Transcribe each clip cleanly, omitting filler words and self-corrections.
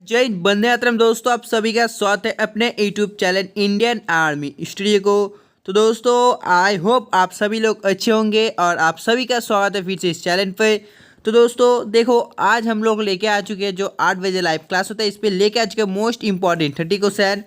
जय हिंद, वंदे मातरम। दोस्तों आप सभी का स्वागत है अपने YouTube channel Indian army studio को। तो दोस्तों आई होप आप सभी लोग अच्छे होंगे और आप सभी का स्वागत है फिर से इस चैनल पे। तो दोस्तों देखो, आज हम लोग लेके आ चुके हैं जो 8 बजे लाइव क्लास होता है, इस पर लेके आ चुके हैं मोस्ट इंपॉर्टेंट 30 क्वेश्चन।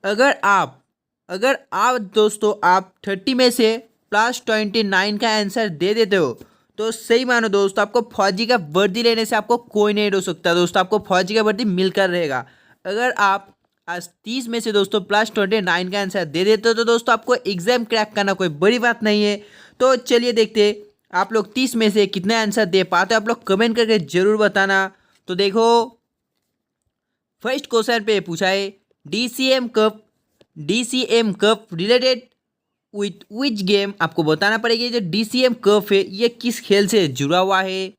अगर आप दोस्तों आप 30 में से +29 का आंसर दे देते हो तो सही मानो दोस्तों, आपको फौजी का वर्दी लेने से आपको कोई नहीं रोक सकता। दोस्तों आपको फौजी का वर्दी मिलकर रहेगा। अगर आप आज 30 में से दोस्तों +29 का आंसर दे देते हो तो दोस्तों आपको एग्जाम क्रैक करना कोई बड़ी बात नहीं है। तो चलिए देखते हैं आप लोग 30 में से कितने आंसर दे पाते हो। आप लोग कमेंट करके जरूर बताना। तो देखो, फर्स्ट क्वेश्चन पे पूछा है DCM cup related with which game. आपको बताना पड़ेगा जो डीसीएम कप है ये किस खेल से जुड़ा हुआ है।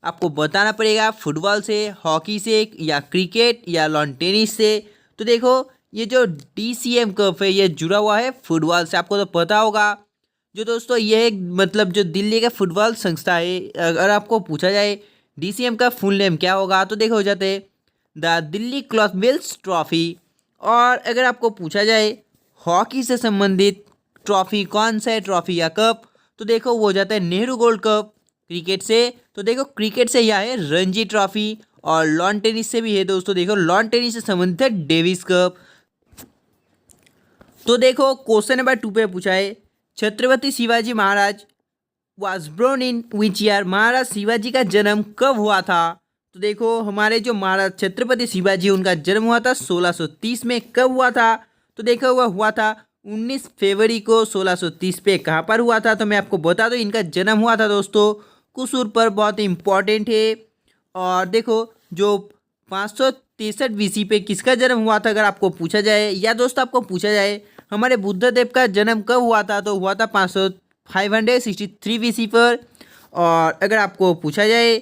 आपको बताना पड़ेगा फुटबॉल से, हॉकी से, या क्रिकेट, या लॉन टेनिस से। तो देखो, ये जो डीसीएम कप है ये जुड़ा हुआ है फुटबॉल से। आपको तो पता होगा जो दोस्तों ये एक मतलब जो दिल्ली का फुटबॉल संस्था है। अगर आपको पूछा जाए डीसीएम का फुल नेम क्या होगा तो देखो हो जाते द दिल्ली क्लॉथमिल्स ट्रॉफी। और अगर आपको पूछा जाए हॉकी से संबंधित ट्रॉफी कौन सा है, ट्रॉफी या कप, तो देखो वो हो जाता है नेहरू गोल्ड कप। क्रिकेट से तो देखो क्रिकेट से यह है रणजी ट्रॉफी। और लॉन टेनिस से भी है दोस्तों, देखो लॉन टेनिस से संबंधित है डेविस कप। तो देखो क्वेश्चन नंबर 2 पे पूछा है Chhatrapati Shivaji Maharaj was born in which year. Maharaj Shivaji का जन्म कब हुआ था। तो देखो हमारे जो महाराज छत्रपति शिवाजी उनका जन्म हुआ था 1630 में। कब हुआ था तो देखो वह हुआ था 19 फरवरी को 1630 पे। कहाँ पर हुआ था तो मैं आपको बता दूं, इनका जन्म हुआ था दोस्तों कुसूर पर। बहुत इंपॉर्टेंट है। और देखो जो 563 बीसी पे किसका जन्म हुआ था अगर आपको पूछा जाए, या दोस्तों आपको पूछा जाए हमारे बुद्धदेव का जन्म कब हुआ था तो हुआ था 563 बीसी पर। और अगर आपको पूछा जाए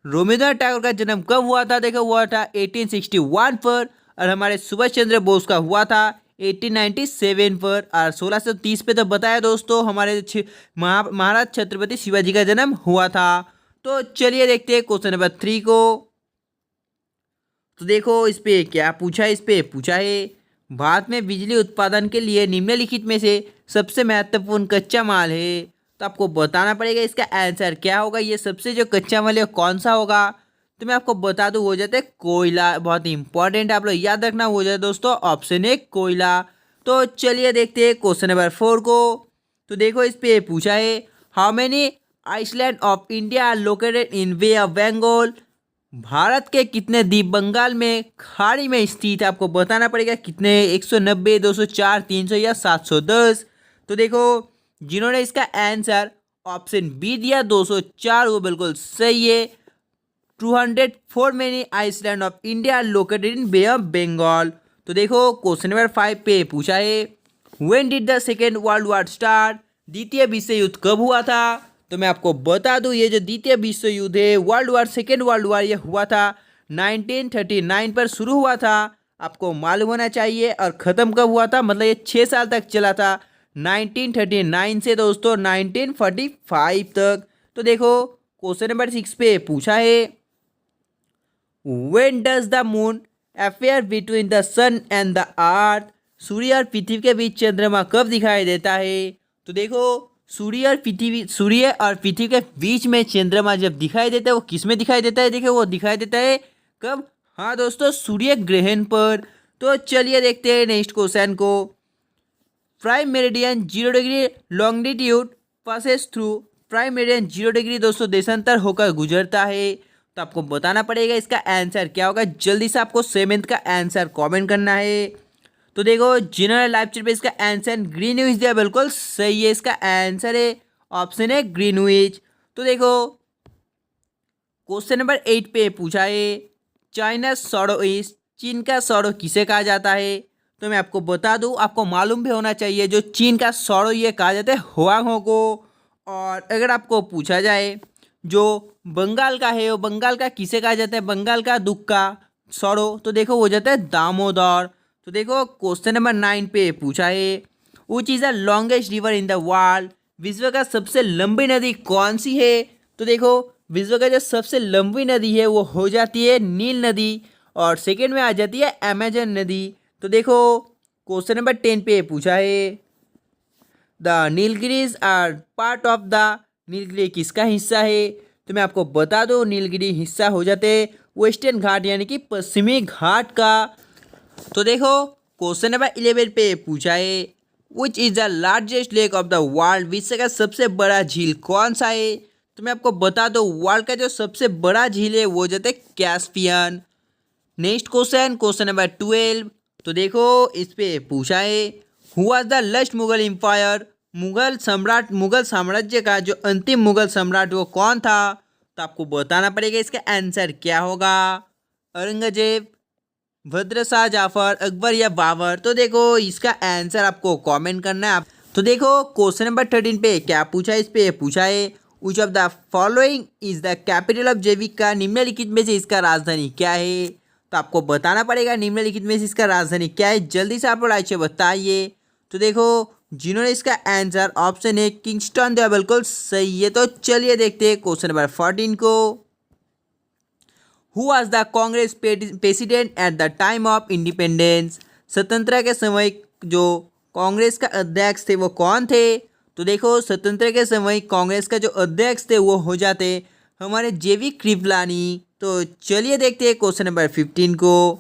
रविंद्रनाथ टैगोर का जन्म कब हुआ था, देखो हुआ था 1861 पर। और हमारे सुभाष चंद्र बोस का हुआ था 1897 पर। और 1630 पे तो बताया दोस्तों हमारे महाराज छत्रपति शिवाजी का जन्म हुआ था। तो चलिए देखते हैं क्वेश्चन नंबर 3 को। तो देखो इस पे क्या पूछा है, इस पे पूछा है भारत में बिजली उत्पादन के लिए निम्नलिखित में से सबसे महत्वपूर्ण कच्चा माल है। तो आपको बताना पड़ेगा इसका आंसर क्या होगा। ये सबसे जो कच्चा माल है कौन सा होगा तो मैं आपको बता दूं हो जाता है कोयला। बहुत इंपॉर्टेंट आप लोग याद रखना हो जाए दोस्तों, ऑप्शन है कोयला। तो चलिए देखते हैं क्वेश्चन नंबर 4 को। तो देखो इस पे पूछा है how many island of India are located in bay of Bengal. भारत के कितने द्वीप बंगाल में खाड़ी में स्थित है। आपको बताना पड़ेगा कितने, 190, 204, 300 या 710। तो देखो जिन्होंने इसका आंसर ऑप्शन बी दिया 204 वो बिल्कुल सही है। 204 many island of India located in bay of Bengal. तो देखो क्वेश्चन नंबर 5 पे पूछा है when did the second world war start. द्वितीय विश्व युद्ध कब हुआ था तो मैं आपको बता दूं ये जो द्वितीय विश्व युद्ध है सेकेंड वर्ल्ड वॉर ये हुआ था 1939 पर शुरू हुआ था। आपको मालूम होना चाहिए। और ख़त्म कब हुआ था, मतलब ये 6 साल तक चला था 1939 से दोस्तों 1945 तक। तो देखो क्वेश्चन नंबर 6 पे पूछा है when does the moon appear between the sun and the earth. सूर्य और पृथ्वी के बीच चंद्रमा कब दिखाई देता है। तो देखो सूर्य और पृथ्वी के बीच में चंद्रमा जब दिखाई देता है वो किस में दिखाई देता है, देखो वो दिखाई देता है कब, हाँ दोस्तों सूर्य ग्रहण पर। तो चलिए देखते हैं नेक्स्ट क्वेश्चन को। Prime meridian 0 degree longitude passes through. Prime meridian 0 degree दोस्तों देशांतर होकर गुजरता है। तो आपको बताना पड़ेगा इसका आंसर क्या होगा। जल्दी से आपको 7th का आंसर कमेंट करना है। तो देखो जिन्होंने लाइव चैट पे इसका आंसर ग्रीनविच दिया बिल्कुल सही है। इसका आंसर है ऑप्शन है ग्रीनविच। तो देखो क्वेश्चन नंबर 8 पे पूछा है चाइना शैडो ईस्ट। चीन का शैडो किसे कहा जाता है तो मैं आपको बता दूं, आपको मालूम भी होना चाहिए जो चीन का शैडो ये कहा जाता है हुआंगहो को। और अगर आपको पूछा जाए जो बंगाल का है वो बंगाल का किसे कहा जाता है, बंगाल का दुख का शैडो, तो देखो हो जाता है दामोदर। तो देखो क्वेश्चन नंबर 9 पे पूछा है which is the longest river in the world. विश्व का सबसे लंबी नदी कौन सी है तो देखो विश्व का जो सबसे लंबी नदी है वो हो जाती है नील नदी। और सेकंड में आ जाती है अमेजन नदी। तो देखो क्वेश्चन नंबर 10 पे पूछा है the Nilgiris are part of the, Nilgiri किसका हिस्सा है? तो मैं आपको बता दूं नीलगिरी हिस्सा हो जाते वेस्टर्न घाट यानी कि पश्चिमी घाट का। तो देखो क्वेश्चन नंबर 11 पे पूछा है which is the largest lake of the world, विश्व का सबसे बड़ा झील कौन सा है? तो मैं आपको बता दूं वर्ल्ड का जो सबसे बड़ा झील है वो हो जाता है Caspian. Next question, question number 12। तो देखो इस पे पूछा है who was the last Mughal empire, Mughal सम्राट, मुगल साम्राज्य का जो अंतिम मुगल सम्राट वो कौन था? तो आपको बताना पड़ेगा इसका आंसर क्या होगा, औरंगजेब, भद्र शाह, जाफर, अकबर या बाबर। तो देखो इसका आंसर आपको कमेंट करना है आप। तो देखो क्वेश्चन नंबर 13 पे क्या पूछा है, इस पे पूछा है which of the following is the capital of जैविका, निम्नलिखित में से इसका राजधानी क्या है? तो आपको बताना पड़ेगा निम्नलिखित में से इसका राजधानी क्या है, जल्दी से आप लोग लाइक से बताइए। तो देखो जिन्होंने इसका आंसर ऑप्शन है किंगस्टन दिया, बिल्कुल सही है। तो चलिए देखते हैं क्वेश्चन नंबर 14 को। Who was the Congress president at the time of independence, स्वतंत्रता के समय जो कांग्रेस का अध्यक्ष थे वो कौन थे? तो देखो स्वतंत्रता के समय कांग्रेस का जो अध्यक्ष थे वो हो जाते हमारे जेवी कृपलानी। तो चलिए देखते हैं क्वेश्चन नंबर 15 को।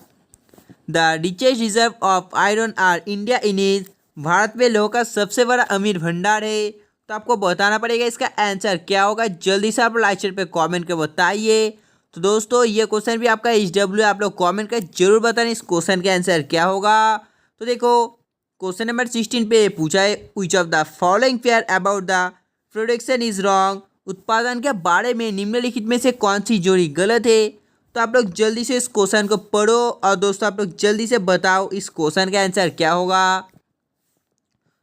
The richest reserve of iron R India in is, Bharat में लोह का सबसे बड़ा अमीर भंडार है। तो आपको बताना पड़ेगा इसका आंसर क्या होगा, जल्दी से आप लाइक पे कमेंट कर बताइए। तो दोस्तों ये क्वेश्चन भी आपका HW, आप लोग कमेंट कर जरूर बताना इस क्वेश्चन का आंसर क्या होगा। तो देखो क्वेश्चन नंबर 16 पे पूछा है which of the following fair about the production is wrong, उत्पादन के बारे में निम्नलिखित में से कौन सी जोड़ी गलत है? तो आप लोग जल्दी से इस क्वेश्चन को पढ़ो और दोस्तों आप लोग जल्दी से बताओ इस क्वेश्चन का आंसर क्या होगा।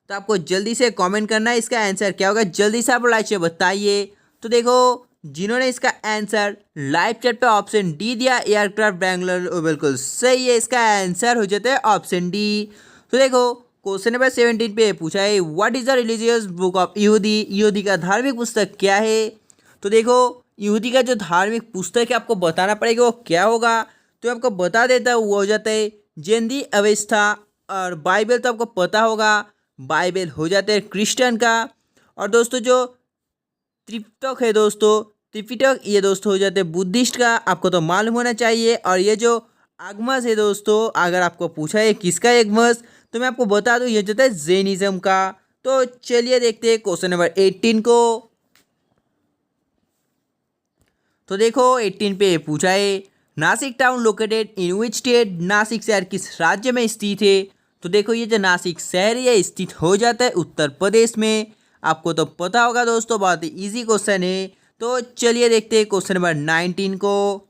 तो आपको जल्दी से कमेंट करना है इसका आंसर क्या होगा, जल्दी से आप लाइक से बताइए। तो देखो जिन्होंने इसका आंसर लाइव चैट पे ऑप्शन डी दिया एयरक्राफ्ट बैंगलोर, बिल्कुल सही है, इसका आंसर हो जाता है ऑप्शन डी। तो देखो क्वेश्चन नंबर 17 पे पूछा है what is the religious book of यहूदी, यहूदी का धार्मिक पुस्तक क्या है? तो देखो यहूदी का जो धार्मिक पुस्तक है आपको बताना पड़ेगा वो क्या होगा। तो आपको बता देता हूँ वो हो जाता है जेंदी अवस्था। और बाइबल तो आपको पता होगा, बाइबल हो जाता है क्रिश्चियन का। और दोस्तों जो त्रिपिटक है दोस्तों, त्रिपिटक ये दोस्तों हो जाते हैं बुद्धिस्ट का, आपको तो मालूम होना चाहिए। और ये जो आगमस है दोस्तों, अगर आपको पूछा है किसका एगमस, तो मैं आपको बता दूं ये जो है जैनिज्म का। तो चलिए देखते हैं क्वेश्चन नंबर 18 को। तो देखो 18 पे पूछा है Nashik town located in which state, Nashik शहर किस राज्य में स्थित है? तो देखो ये जो नासिक शहर है स्थित हो जाता है उत्तर प्रदेश में, आपको तो पता होगा दोस्तों, बहुत ही इजी क्वेश्चन है। तो चलिए देखते हैं क्वेश्चन नंबर 19 को।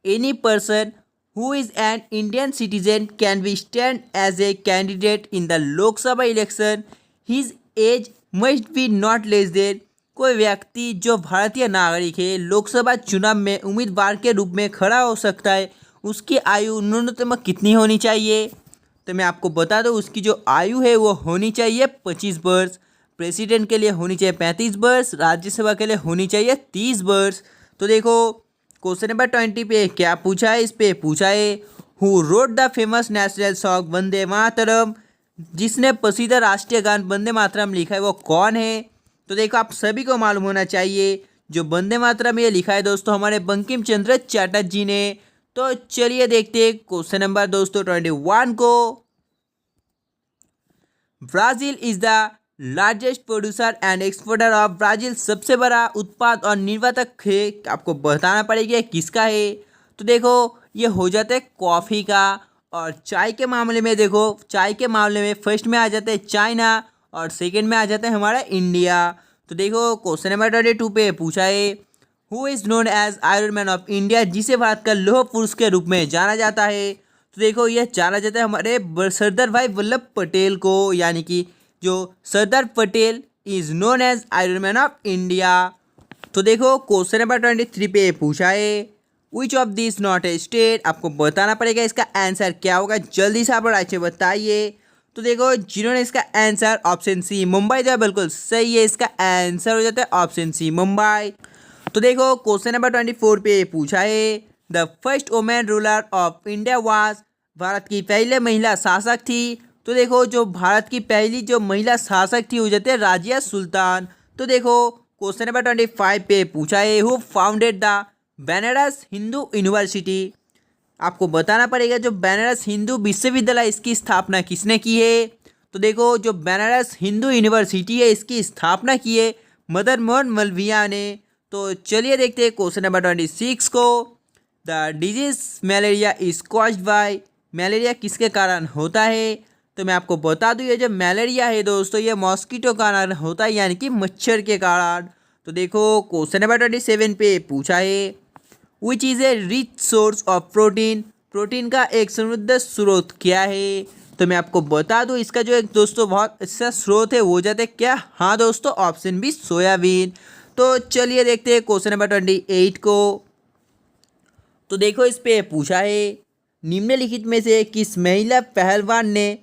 Any person who is an Indian citizen can be stand as a candidate in the Lok Sabha election, his age must be not less than, कोई व्यक्ति जो भारतीय नागरिक है लोकसभा चुनाव में उम्मीदवार के रूप में खड़ा हो सकता है, उसकी आयु न्यूनतम कितनी होनी चाहिए? तो मैं आपको बता दूं उसकी जो आयु है वो होनी चाहिए 25 वर्ष, प्रेसिडेंट के लिए होनी चाहिए 35 वर्ष, राज्यसभा के लिए होनी चाहिए 30 वर्ष। तो देखो क्वेश्चन नंबर 20 पे क्या पूछा है, इस पे पूछा है who wrote the famous national song Vande Mataram, जिसने प्रसिद्ध राष्ट्रीय गान वंदे मातरम लिखा है वो कौन है? तो देखो आप सभी को मालूम होना चाहिए जो वंदे मातरम ये लिखा है दोस्तों हमारे बंकिम चंद्र चटर्जी ने। तो चलिए देखते हैं क्वेश्चन नंबर दोस्तों 21 को। Brazil is the largest producer and exporter of, Brazil सबसे बड़ा उत्पाद और निर्यातक है, आपको बताना पड़ेगा किसका है? तो देखो ये हो जाता है कॉफ़ी का। और चाय के मामले में देखो, चाय के मामले में फर्स्ट में आ जाता है चाइना और सेकंड में आ जाता है हमारा इंडिया। तो देखो क्वेश्चन नंबर 22 पे पूछा है who is known as iron man of India, जिसे भारत का लौह पुरुष के रूप में जाना जाता है। तो देखो यह जाना जाता है हमारे सरदार भाई वल्लभ पटेल को, यानी कि जो Sardar Patel is known as iron man of India. तो देखो क्वेश्चन नंबर 23 पे पूछा है which of this not a state, आपको बताना पड़ेगा इसका आंसर क्या होगा, जल्दी से आप अच्छे बताइए। तो देखो जिन्होंने इसका आंसर ऑप्शन सी मुंबई दिया, बिल्कुल सही है, इसका आंसर हो जाता है ऑप्शन सी मुंबई। तो देखो क्वेश्चन नंबर 24 पे पूछा है the first women ruler of India was, Bharat की पहले महिला शासक थी। तो देखो जो भारत की पहली जो महिला शासक थी वो जाते राजिया सुल्तान। तो देखो क्वेश्चन नंबर 25 पे पूछा है, who founded the Banaras Hindu university. आपको बताना पड़ेगा जो बनारस हिंदू विश्वविद्यालय इसकी स्थापना किसने की है। तो देखो जो बनारस हिंदू यूनिवर्सिटी है इसकी स्थापना की है मदन मोहन मालवीय ने। तो चलिए देखते हैं क्वेश्चन नंबर 26 को। The disease malaria is caused by, malaria किसके कारण होता है। तो मैं आपको बता दूँ ये जो मलेरिया है दोस्तों ये मॉस्किटो कारण होता है, यानी कि मच्छर के कारण। तो देखो क्वेश्चन नंबर 27 पे पूछा है, which is a rich source of protein, protein का एक समृद्ध स्रोत क्या है। तो मैं आपको बता दूं इसका जो एक दोस्तों बहुत अच्छा स्रोत है वो जाते क्या, हाँ दोस्तों ऑप्शन बी सोयाबीन। तो चलिए देखते हैं क्वेश्चन नंबर 28 को। तो देखो इस पे पूछा है, निम्नलिखित में से किस महिला पहलवान ने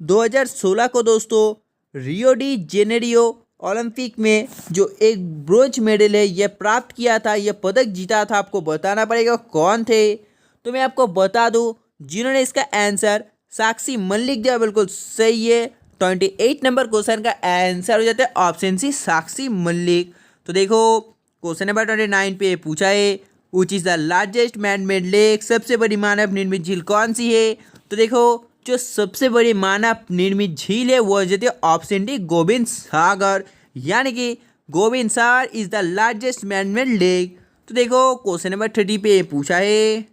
2016 को दोस्तों रियो डी जेनेरियो ओलंपिक में जो एक ब्रोंज मेडल है यह प्राप्त किया था, यह पदक जीता था। आपको बताना पड़ेगा कौन थे। तो मैं आपको बता दूं जिन्होंने इसका आंसर साक्षी मलिक दिया, बिल्कुल सही है। 28 नंबर क्वेश्चन का आंसर हो जाता है ऑप्शन सी साक्षी मलिक। तो देखो क्वेश्चन नंबर 29 पे पूछा है, which is the largest man made lake, सबसे बड़ी मानव निर्मित झील कौन सी है। तो देखो जो सबसे बड़ी मानव निर्मित झील है वो जाती है ऑप्शन डी गोविंद सागर, यानी कि Govind Sagar is the largest man made lake. तो देखो क्वेश्चन नंबर 30 पे पूछा है,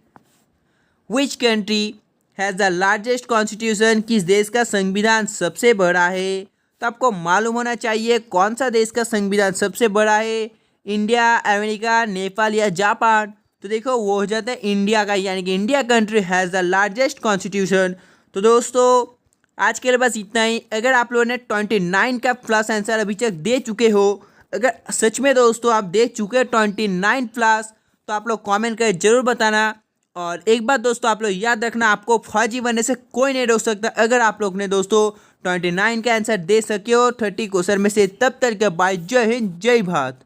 which country has the largest constitution, किस देश का संविधान सबसे बड़ा है। तो आपको मालूम होना चाहिए कौन सा देश का संविधान सबसे बड़ा है, इंडिया, अमेरिका, नेपाल या जापान। तो देखो वो हो जाता है इंडिया का, यानी कि India country has the largest constitution. तो दोस्तों आज के लिए बस इतना ही। अगर आप लोगों ने 29 का प्लस आंसर अभी तक दे चुके हो, अगर सच में दोस्तों आप दे चुके 29 प्लस, तो आप लोग कमेंट करके जरूर बताना। और एक बात दोस्तों आप लोग याद रखना, आपको फौजी बनने से कोई नहीं रोक सकता अगर आप लोग ने दोस्तों 29 का आंसर दे सके हो 30 क्वेश्चन में से। तब तक के बाय, जय हिंद जय भारत।